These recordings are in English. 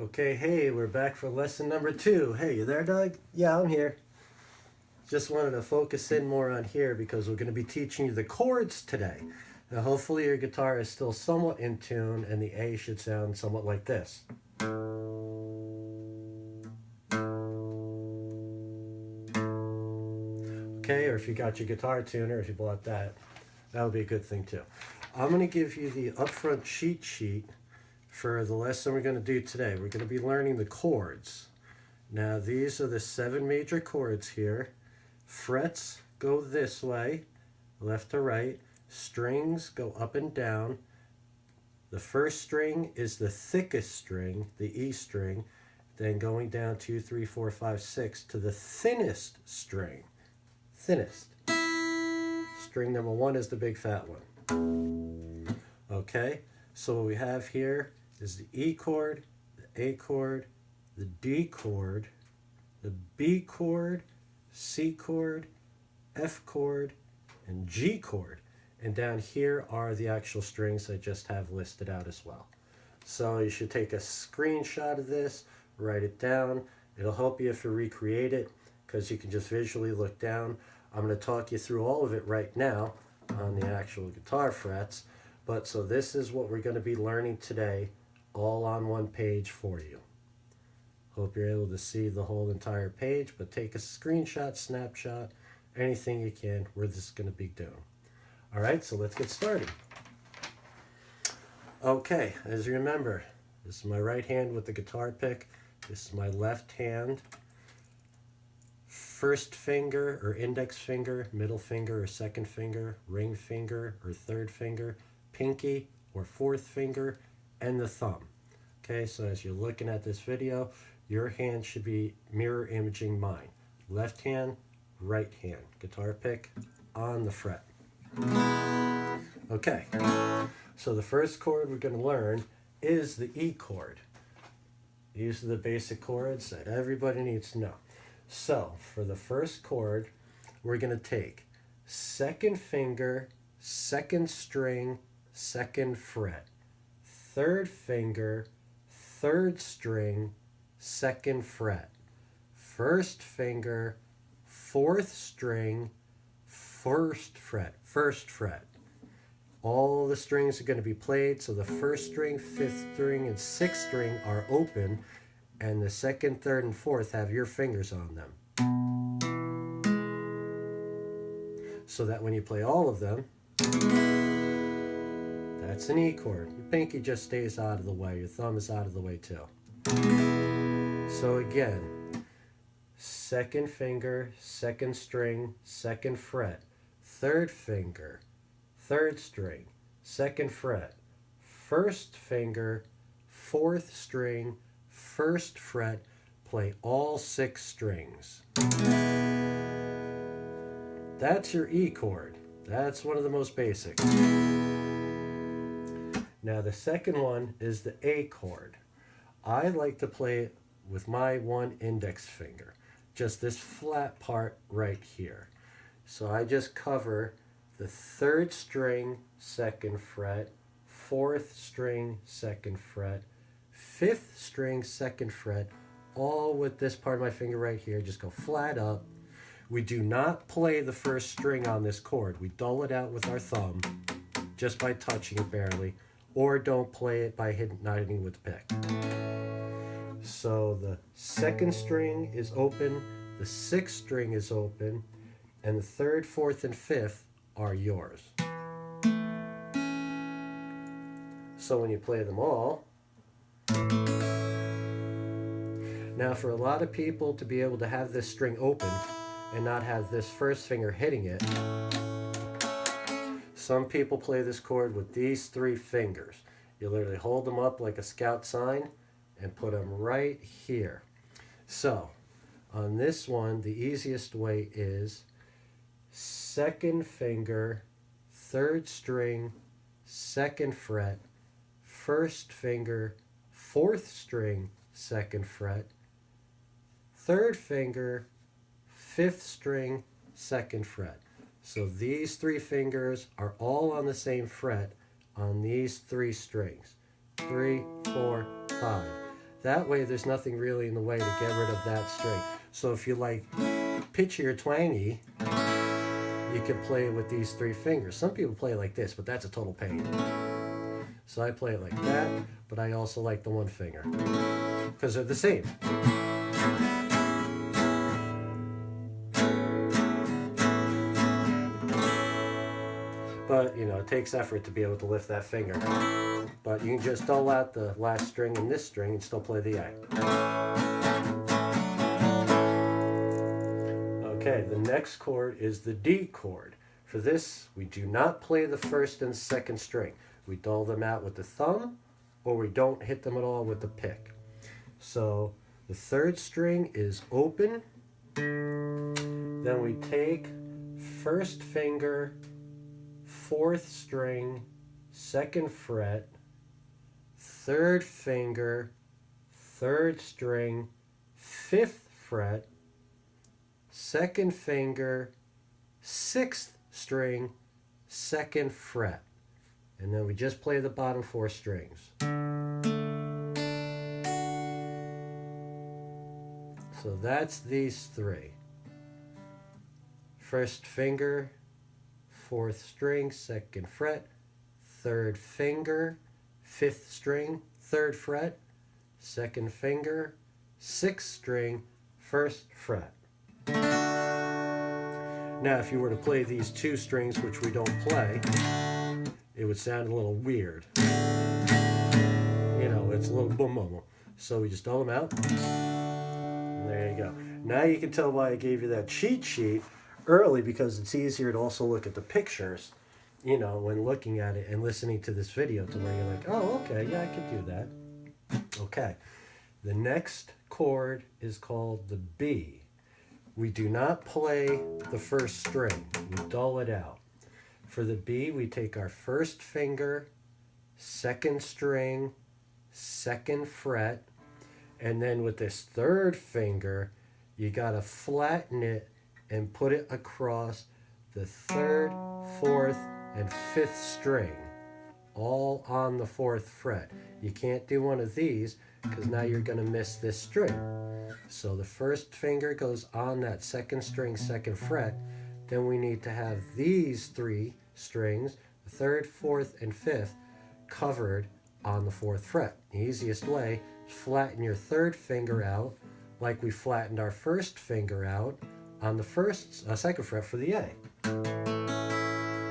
Okay, hey, we're back for lesson number 2. Hey, you there, Doug? Yeah, I'm here. Just wanted to focus in more on here because we're going to be teaching you the chords today. Now, hopefully your guitar is still somewhat in tune and the A should sound somewhat like this. Okay, or if you got your guitar tuner, if you bought that, that would be a good thing too. I'm going to give you the upfront cheat sheet for the lesson we're going to do today. We're going to be learning the chords. Now these are the 7 major chords here. Frets go this way, left to right. Strings go up and down. The first string is the thickest string, the E string, then going down 2, 3, 4, 5, 6 to the thinnest string. Thinnest. String number 1 is the big fat one. Okay, so what we have here is the E chord, the A chord, the D chord, the B chord, C chord, F chord, and G chord. And down here are the actual strings I just have listed out as well. So you should take a screenshot of this, write it down. It'll help you if you recreate it because you can just visually look down. I'm going to talk you through all of it right now on the actual guitar frets. But so this is what we're going to be learning today, all on one page for you. Hope you're able to see the whole entire page, but take a screenshot, snapshot, anything you can. We're just going to be doing. All right, so let's get started. Okay, as you remember, this is my right hand with the guitar pick. This is my left hand. First finger or index finger, middle finger or second finger, ring finger or third finger, pinky or fourth finger, and the thumb. Okay, so as you're looking at this video, your hand should be mirror imaging mine. Left hand, right hand. Guitar pick on the fret. Okay, so the first chord we're going to learn is the E chord. These are the basic chords that everybody needs to know. So for the first chord, we're going to take second finger, second string, second fret, third finger, third string, second fret, first finger, fourth string, first fret. All the strings are going to be played, so the first string, fifth string, and sixth string are open, and the second, third, and fourth have your fingers on them. So that when you play all of them, that's an E chord. Your pinky just stays out of the way. Your thumb is out of the way too. So again, second finger, second string, second fret, third finger, third string, second fret, first finger, fourth string, first fret, play all 6 strings. That's your E chord. That's one of the most basic. Now the second one is the A chord. I like to play it with my one index finger, just this flat part right here. So I just cover the third string, second fret, fourth string, second fret, fifth string, second fret, all with this part of my finger right here. Just go flat up. We do not play the first string on this chord. We dull it out with our thumb just by touching it barely, or don't play it by not hitting with the pick. So the second string is open, the sixth string is open, and the third, fourth, and fifth are yours. So when you play them all, now for a lot of people to be able to have this string open and not have this first finger hitting it, some people play this chord with these 3 fingers. You literally hold them up like a scout sign and put them right here. So on this one, the easiest way is second finger, third string, second fret, first finger, fourth string, second fret, third finger, fifth string, second fret. So these 3 fingers are all on the same fret on these 3 strings. 3, 4, 5. That way there's nothing really in the way to get rid of that string. So if you like pitchy or twangy, you can play it with these 3 fingers. Some people play it like this, but that's a total pain. So I play it like that, but I also like the 1 finger because they're the same. But, you know, it takes effort to be able to lift that finger. But you can just dull out the last string in this string and still play the A. Okay, the next chord is the D chord. For this, we do not play the 1st and 2nd string. We dull them out with the thumb, or we don't hit them at all with the pick. So the 3rd string is open. Then we take 1st finger, 4th string, 2nd fret, 3rd finger, 3rd string, 5th fret, 2nd finger, 6th string, 2nd fret. And then we just play the bottom 4 strings. So that's these 3. 1st finger, 4th string, 2nd fret, 3rd finger, 5th string, 3rd fret, 2nd finger, 6th string, 1st fret. Now if you were to play these 2 strings, which we don't play, it would sound a little weird. You know, it's a little boom boom. So we just dull them out. And there you go. Now you can tell why I gave you that cheat sheet early, because it's easier to also look at the pictures, you know, when looking at it and listening to this video, to where you're like, oh, okay, yeah, I could do that. Okay. The next chord is called the B. We do not play the 1st string. We dull it out. For the B, we take our 1st finger, 2nd string, 2nd fret, and then with this 3rd finger, you got to flatten it and put it across the 3rd, 4th, and 5th string, all on the 4th fret. You can't do one of these because now you're going to miss this string. So the 1st finger goes on that 2nd string, 2nd fret. Then we need to have these 3 strings, the 3rd, 4th, and 5th, covered on the 4th fret. The easiest way is flatten your 3rd finger out like we flattened our 1st finger out on the 2nd fret for the A.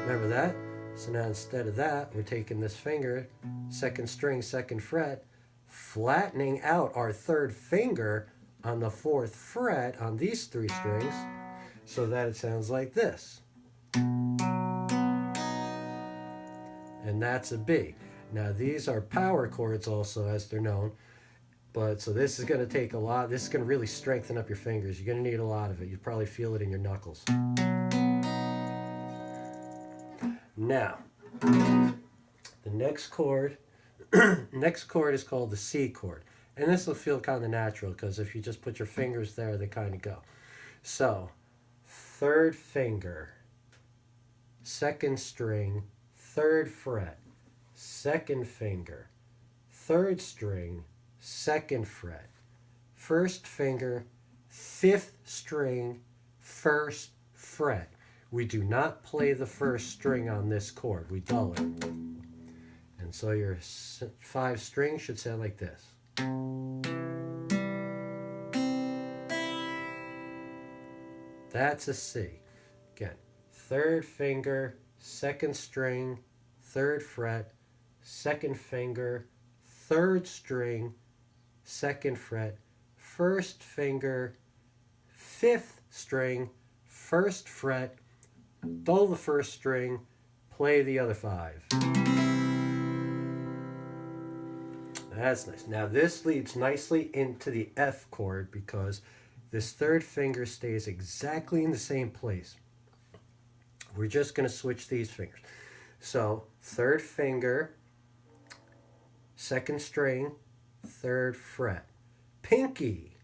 Remember that? So now instead of that, we're taking this finger, 2nd string, 2nd fret, flattening out our 3rd finger on the 4th fret on these 3 strings, so that it sounds like this. And that's a B. Now these are power chords also, as they're known. But so this is going to take a lot. This is going to really strengthen up your fingers. You're going to need a lot of it. You probably feel it in your knuckles. Now, the next chord is called the C chord. And this will feel kind of natural, because if you just put your fingers there, they kind of go. So, 3rd finger, 2nd string, 3rd fret, 2nd finger, 3rd string, 2nd fret, 1st finger, 5th string, 1st fret. We do not play the 1st string on this chord. We dull it. And so your 5 strings should sound like this. That's a C. Again, 3rd finger, 2nd string, 3rd fret, 2nd finger, 3rd string, 2nd fret, 1st finger, 5th string, 1st fret, dull the 1st string, play the other 5. That's nice. Now this leads nicely into the F chord, because this 3rd finger stays exactly in the same place. We're just going to switch these fingers. So 3rd finger, 2nd string, 3rd fret. Pinky,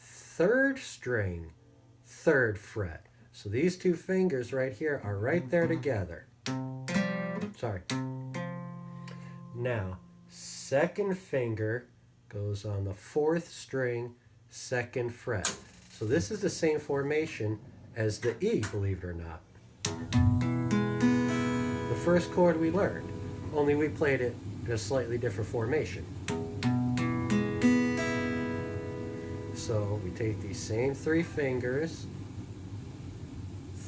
3rd string, 3rd fret. So these 2 fingers right here are right there together. Sorry. Now, 2nd finger, goes on the 4th string, 2nd fret. So this is the same formation as the E, believe it or not. The first chord we learned, only we played it in a slightly different formation. So we take these same 3 fingers,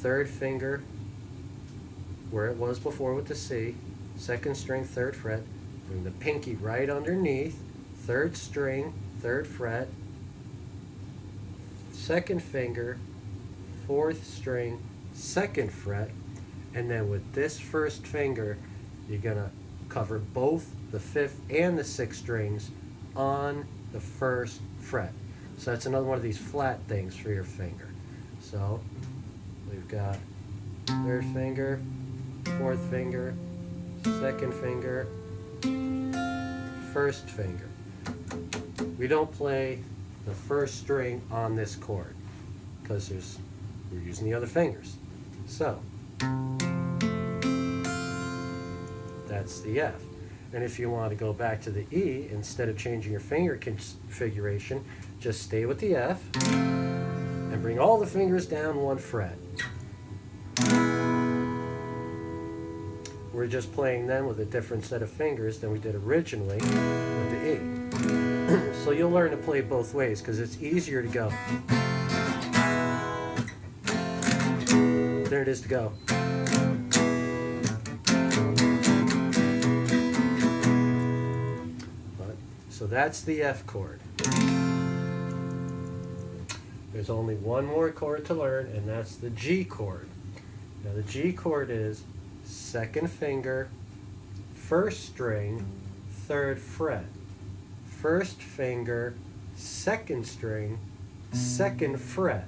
3rd finger where it was before with the C, 2nd string, 3rd fret, bring the pinky right underneath, 3rd string, 3rd fret, 2nd finger, 4th string, 2nd fret, and then with this 1st finger, you're going to cover both the 5th and the 6th strings on the 1st fret. So that's another one of these flat things for your finger. So we've got 3rd finger, 4th finger, 2nd finger, 1st finger. We don't play the 1st string on this chord because we're using the other fingers. So that's the F. And if you want to go back to the E, instead of changing your finger configuration, just stay with the F and bring all the fingers down 1 fret. We're just playing then with a different set of fingers than we did originally with the E. So you'll learn to play both ways because it's easier to go than it is to go. So that's the F chord. There's only one more chord to learn, and that's the G chord. Now the G chord is 2nd finger, 1st string, 3rd fret. 1st finger, 2nd string, 2nd fret.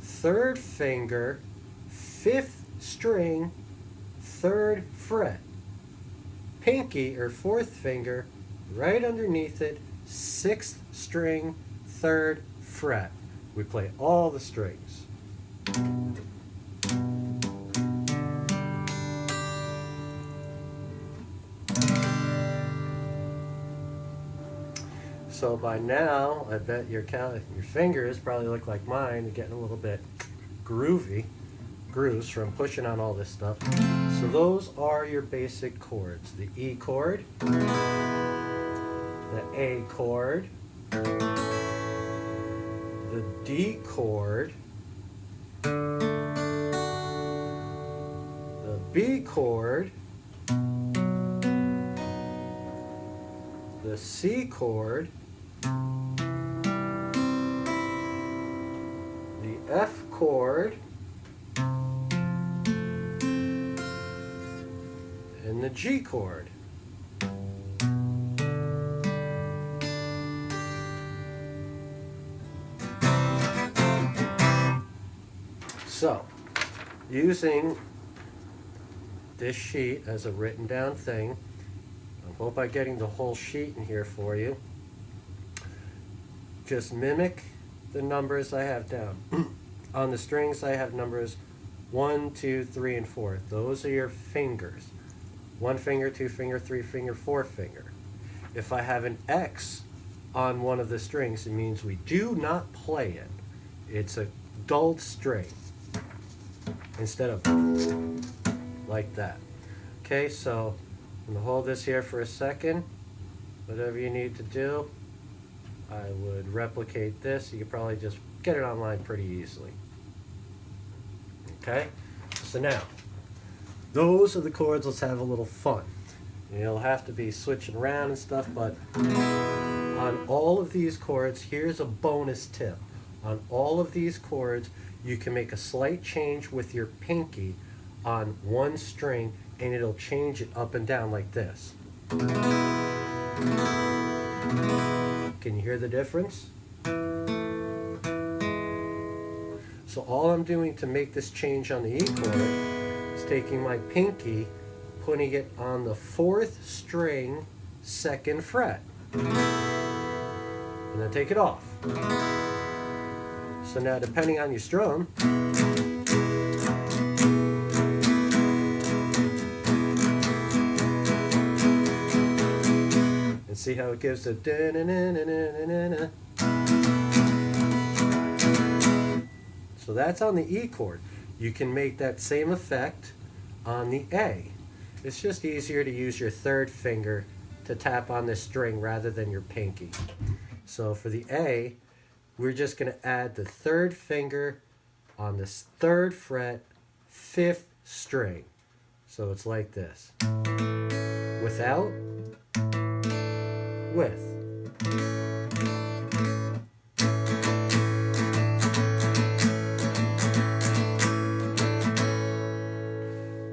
3rd finger, 5th string, 3rd fret. Pinky or 4th finger right underneath it, 6th string, 3rd fret. We play all the strings. So by now, I bet your fingers probably look like mine. They're getting a little bit grooves from pushing on all this stuff. So those are your basic chords. The E chord, the A chord, the D chord, the B chord, the C chord, the F chord, and the G chord. So, using this sheet as a written down thing, I hope I'm getting the whole sheet in here for you. Just mimic the numbers I have down. On the strings I have numbers 1, 2, 3, and 4. Those are your fingers. 1 finger, 2 finger, 3 finger, 4 finger. If I have an X on one of the strings, it means we do not play it. It's a dulled string. Instead of like that. Okay, so I'm going to hold this here for a second. Whatever you need to do, I would replicate this. You could probably just get it online pretty easily. Okay, so now, those are the chords. Let's have a little fun. You'll have to be switching around and stuff, but on all of these chords, here's a bonus tip. On all of these chords, you can make a slight change with your pinky on one string and it'll change it up and down like this. Can you hear the difference? So all I'm doing to make this change on the E chord is taking my pinky, putting it on the 4th string, 2nd fret, and then take it off. So now, depending on your strum, See how it gives a da-na-na-na-na-na-na. So that's on the E chord. You can make that same effect on the A. It's just easier to use your third finger to tap on the string rather than your pinky. So for the A, we're just going to add the third finger on this third fret, fifth string. So it's like this. Without, with.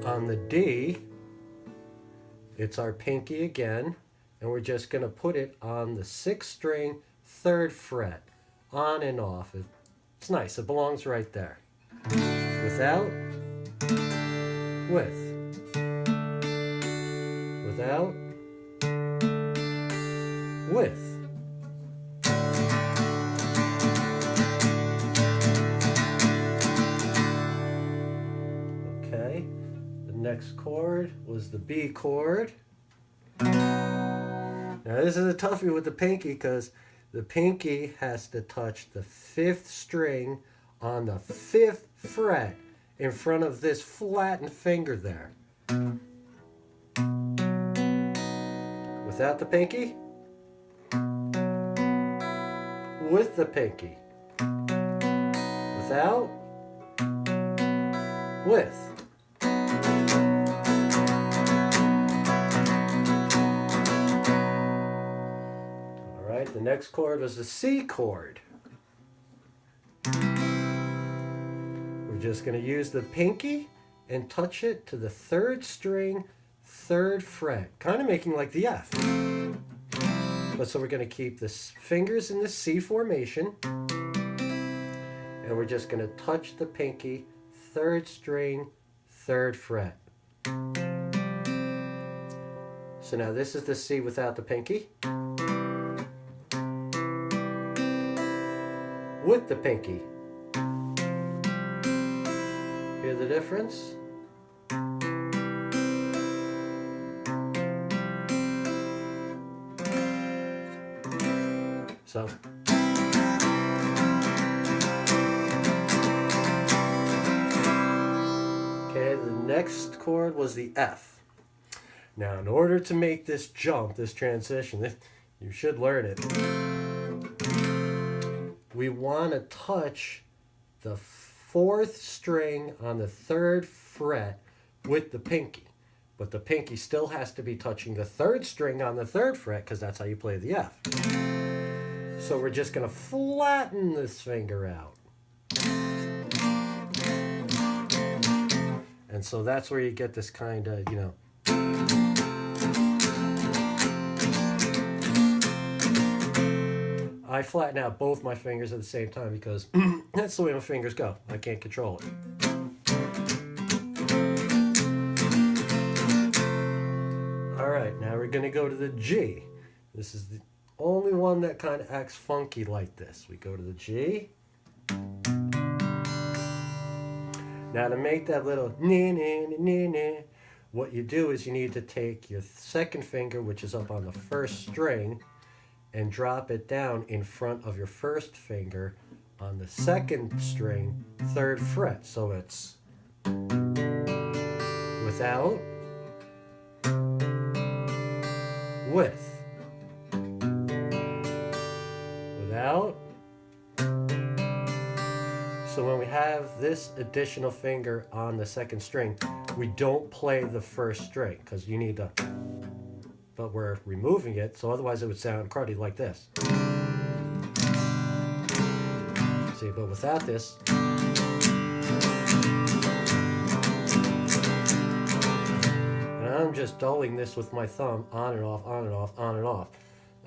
On the D, it's our pinky again, and we're just going to put it on the sixth string, third fret, on and off. It's nice, it belongs right there. Without, with. Without, with. Okay, the next chord was the B chord. Now this is a toughie with the pinky because the pinky has to touch the fifth string on the fifth fret in front of this flattened finger there. Without the pinky, with the pinky. Without, with. The next chord was the C chord. We're just going to use the pinky and touch it to the third string, third fret, kind of making like the F. But so we're going to keep the fingers in the C formation, and we're just going to touch the pinky, third string, third fret. So now this is the C without the pinky. With the pinky. Hear the difference? So. Okay, the next chord was the F. Now, in order to make this jump, this transition, you should learn it. We want to touch the fourth string on the third fret with the pinky. But the pinky still has to be touching the third string on the third fret because that's how you play the F. So we're just going to flatten this finger out. And so that's where you get this kind of, I flatten out both my fingers at the same time because that's the way my fingers go. I can't control it. All right, now we're going to go to the G. This is the only one that kind of acts funky like this. We go to the G. Now to make that little na-na-na-na-na, what you do is you need to take your second finger, which is up on the first string, and drop it down in front of your first finger on the second string, third fret. So it's without, with, without. So when we have this additional finger on the second string, we don't play the first string because you need to, but we're removing it, so otherwise it would sound cruddy like this. See, but without this, and I'm just dulling this with my thumb on and off, on and off, on and off.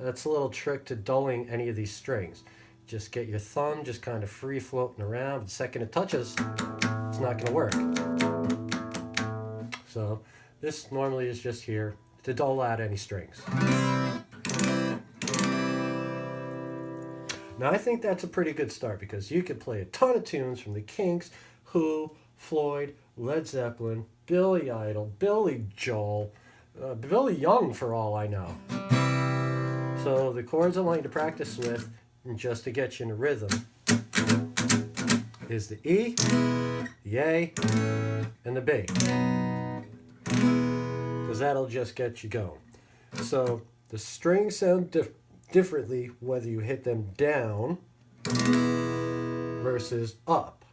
That's a little trick to dulling any of these strings. Just get your thumb just kind of free floating around. The second it touches, it's not going to work. So this normally is just here to dull out any strings. Now I think that's a pretty good start because you could play a ton of tunes from the Kinks, Who, Floyd, Led Zeppelin, Billy Idol, Billy Joel, Billy Young for all I know. So the chords I want you to practice with, and just to get you in a rhythm, is the E, the A, and the B. Because that'll just get you going. So the strings sound differently whether you hit them down versus up.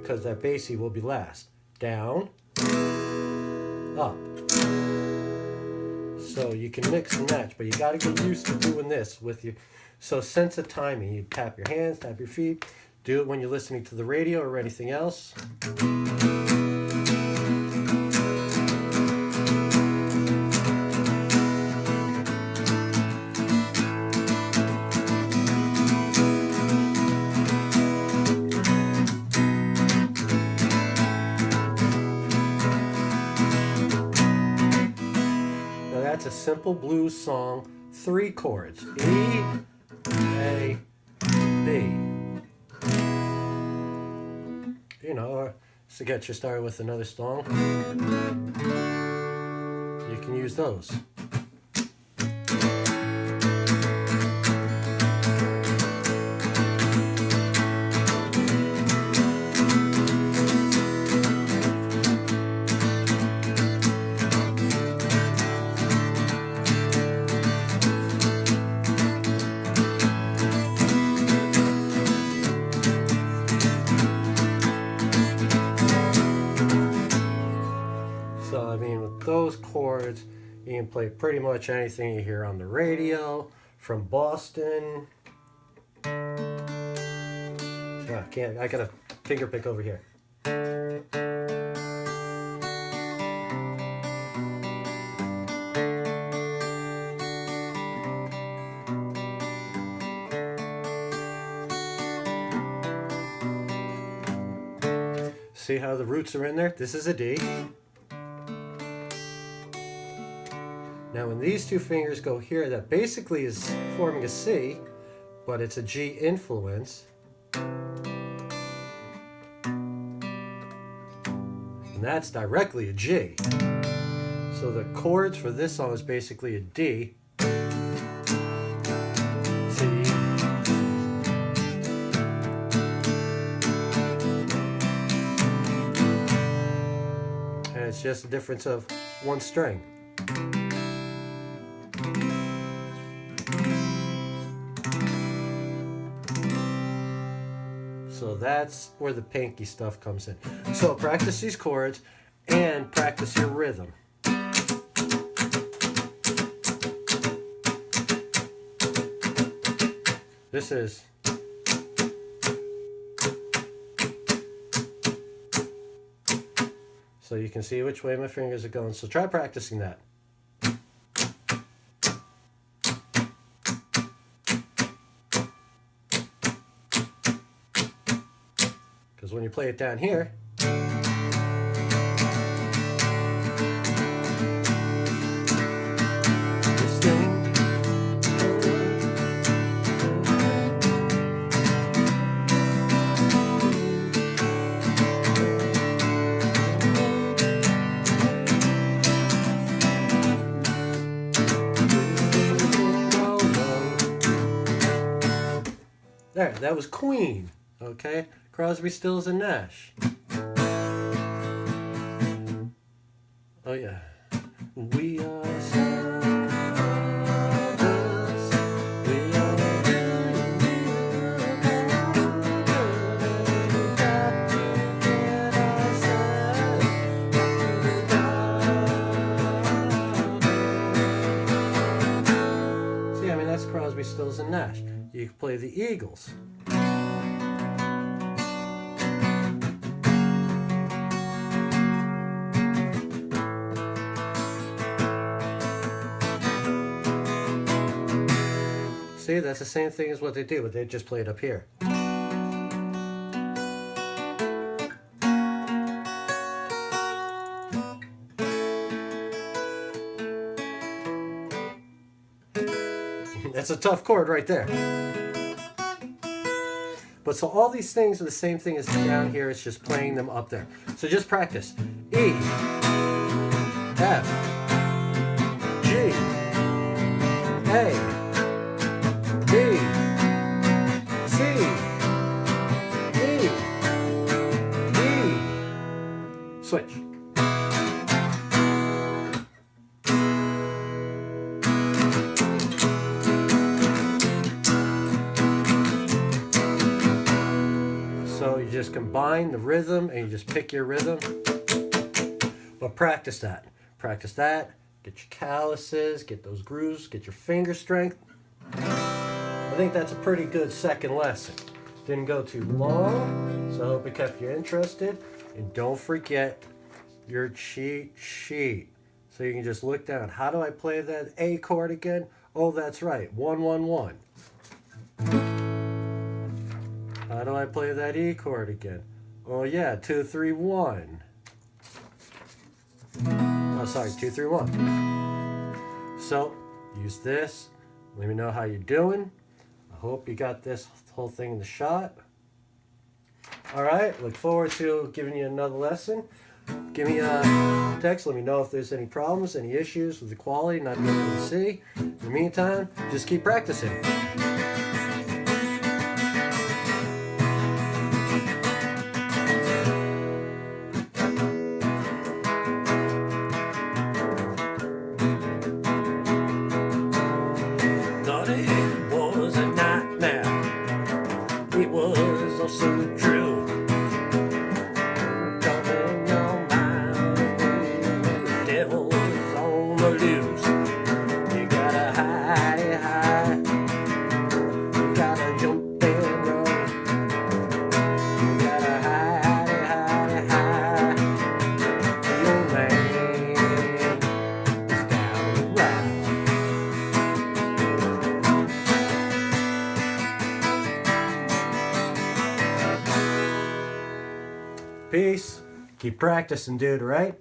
Because that bass E will be last. Down, up. So you can mix and match, but you got to get used to doing this with your... So sense of timing. You tap your hands, tap your feet. Do it when you're listening to the radio or anything else. That's a simple blues song, 3 chords, E, A, B. You know, or to get you started with another song, you can use those. So, I mean, with those chords, you can play pretty much anything you hear on the radio, from Boston. I got a finger pick over here. See how the roots are in there? This is a D. Now when these 2 fingers go here, that basically is forming a C, but it's a G influence. And that's directly a G. So the chords for this song is basically a D, C, and it's just a difference of 1 string. So that's where the pinky stuff comes in. So practice these chords and practice your rhythm. This is... So you can see which way my fingers are going. So try practicing that. Because when you play it down here, this thing, there, that was Queen, okay? Crosby, Stills, and Nash. Oh yeah. We are stars. We are See, I mean, that's Crosby, Stills, and Nash. You can play the Eagles. See, that's the same thing as what they do, but they just play it up here. That's a tough chord right there. But so all these things are the same thing as down here, it's just playing them up there. So just practice. E, F, G, just combine the rhythm and you just pick your rhythm. But practice that. Practice that. Get your calluses, get those grooves, get your finger strength. I think that's a pretty good second lesson. Didn't go too long, so I hope it kept you interested. And don't forget your cheat sheet. So you can just look down. How do I play that A chord again? Oh, that's right. 1, 1, 1. How do I play that E chord again? Oh yeah, 2, 3, 1. Oh, sorry, 2, 3, 1. So use this. Let me know how you're doing. I hope you got this whole thing in the shot. All right, look forward to giving you another lesson. Give me a text. Let me know if there's any problems, any issues with the quality, not being able to see. In the meantime, just keep practicing. Thought it was a nightmare. It was also true. Peace. Keep practicing, dude, right?